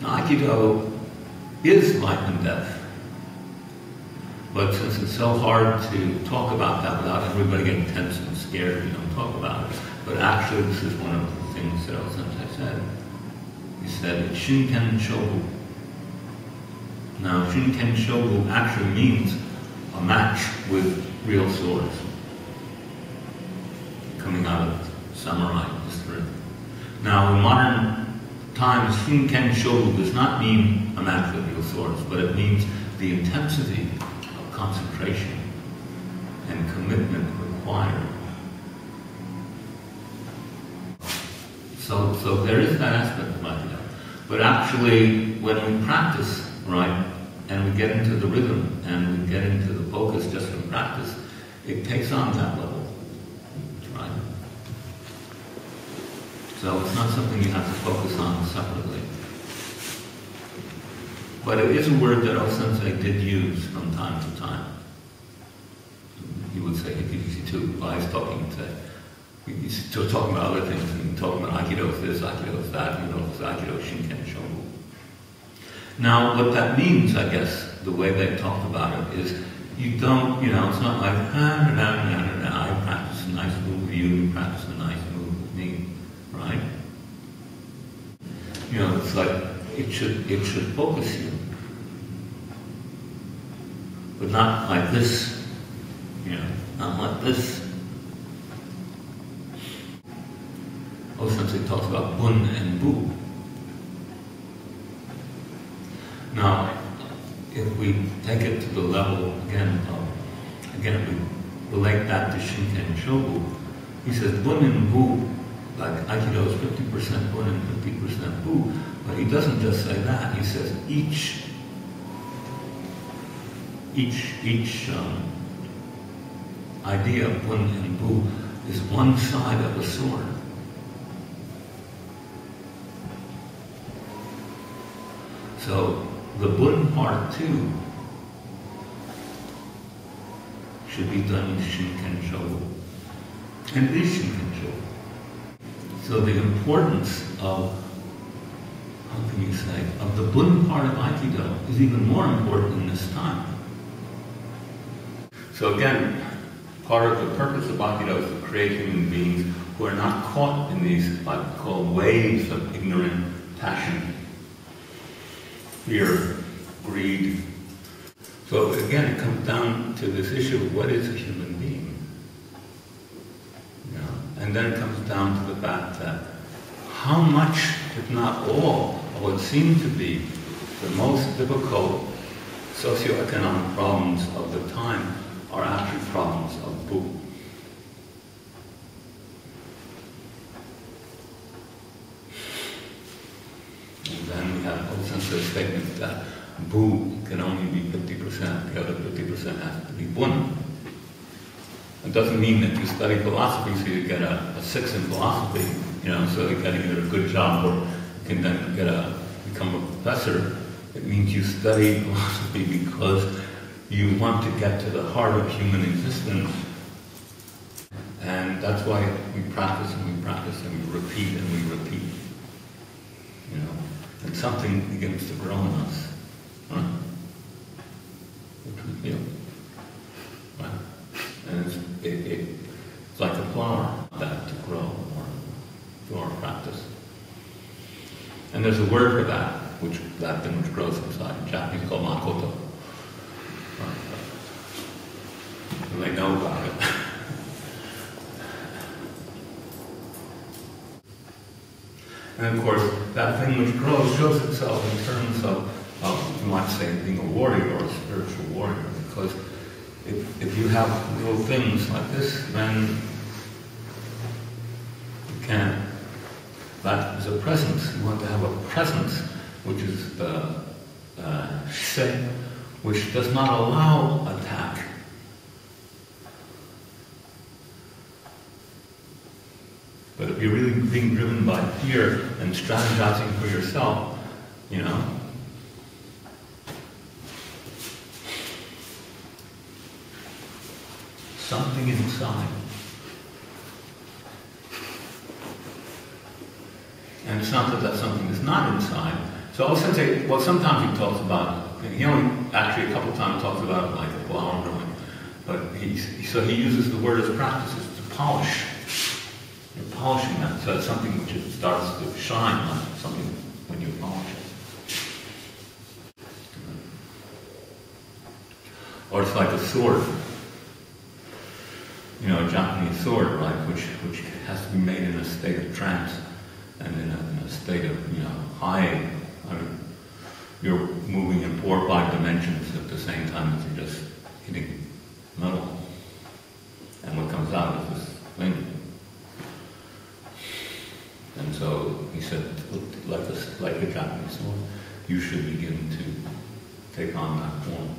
Now, Aikido is life and death. But since it's so hard to talk about that without everybody getting tense and scared, we don't talk about it. But actually, this is one of the things that o-sensei said. He said, it's Shin-Ken-Shobu. Now, Shin-Ken-Shobu actually means a match with real swords, coming out of samurai history. Now, in modern times, Shin-Ken-Shobu does not mean a match with real swords, but it means the intensity of concentration and commitment required. So there is that aspect of Aikido. But actually, when we practice, right, and we get into the rhythm and we get into the focus just from practice, it takes on that level, right? So it's not something you have to focus on separately. But it is a word that o-sensei did use from time to time. He would say Hikishi too, while he's talking, he'd say, he's still talking about other things, and talking about Aikido is this, Aikido is that, it's Aikido Shin-Ken-Shobu. Now, what that means, I guess, the way they talked about it is, you don't, it's not like, I practice a nice move with you, you practice a nice move with me, right? It's like, it should focus you. But not like this, not like this. O-sensei talks about Bun and Bu. Now, if we take it to the level, again, we relate that to Shin-Ken-Shobu, he says Bun and Bu, like Aikido is 50% Bun and 50% Bu, but he doesn't just say that, he says each idea of Bun and Bu is one side of a sword. So the Bun part too should be done with Shin-Ken-Shobu. And it is Shin-Ken-Shobu. So the importance of, how can you say, of the Bun part of Aikido is even more important in this time. So again, part of the purpose of Aikido is to create human beings who are not caught in these, what we call, waves of ignorant passion, fear, greed. So again, it comes down to this issue of what is a human being? And then it comes down to the fact that how much, if not all, of what seem to be the most difficult socioeconomic problems of the time are actually problems of Bu. And then we have o-sensei's statement that Bu can only be 50%, the other 50% has to be Bun. It doesn't mean that you study philosophy so you get a 6 in philosophy, so you get either a good job or you can then become a professor. It means you study philosophy because you want to get to the heart of human existence. And that's why we practice and we practice and we repeat and we repeat. And something begins to grow in us, right? Which we feel. Right? And it's like a flower that to grow more through our practice. And there's a word for that, that thing which grows inside. In Japanese called Makoto. Right? And they know about it. And of course, that thing which grows shows itself in terms of, you might say, being a warrior or a spiritual warrior. Because if you have little things like this, then you can't. That is a presence. You want to have a presence which is shei, which does not allow attack. But if you're really being driven by fear and strategizing for yourself, something inside. And it's not that something is not inside, So o-sensei, well, sometimes he talks about, he only actually a couple times talks about like a flower drawing, but so he uses the word as practices to polish. You're polishing that, so it's something which it starts to shine, like something when you polish it. Or it's like a sword. You know, a Japanese sword, right, which has to be made in a state of trance and in a state of, you know, high. I mean, you're moving in 4 or 5 dimensions at the same time as you're just hitting metal, and what comes out is this thing. And so he said, like a Japanese sword, you should begin to take on that form.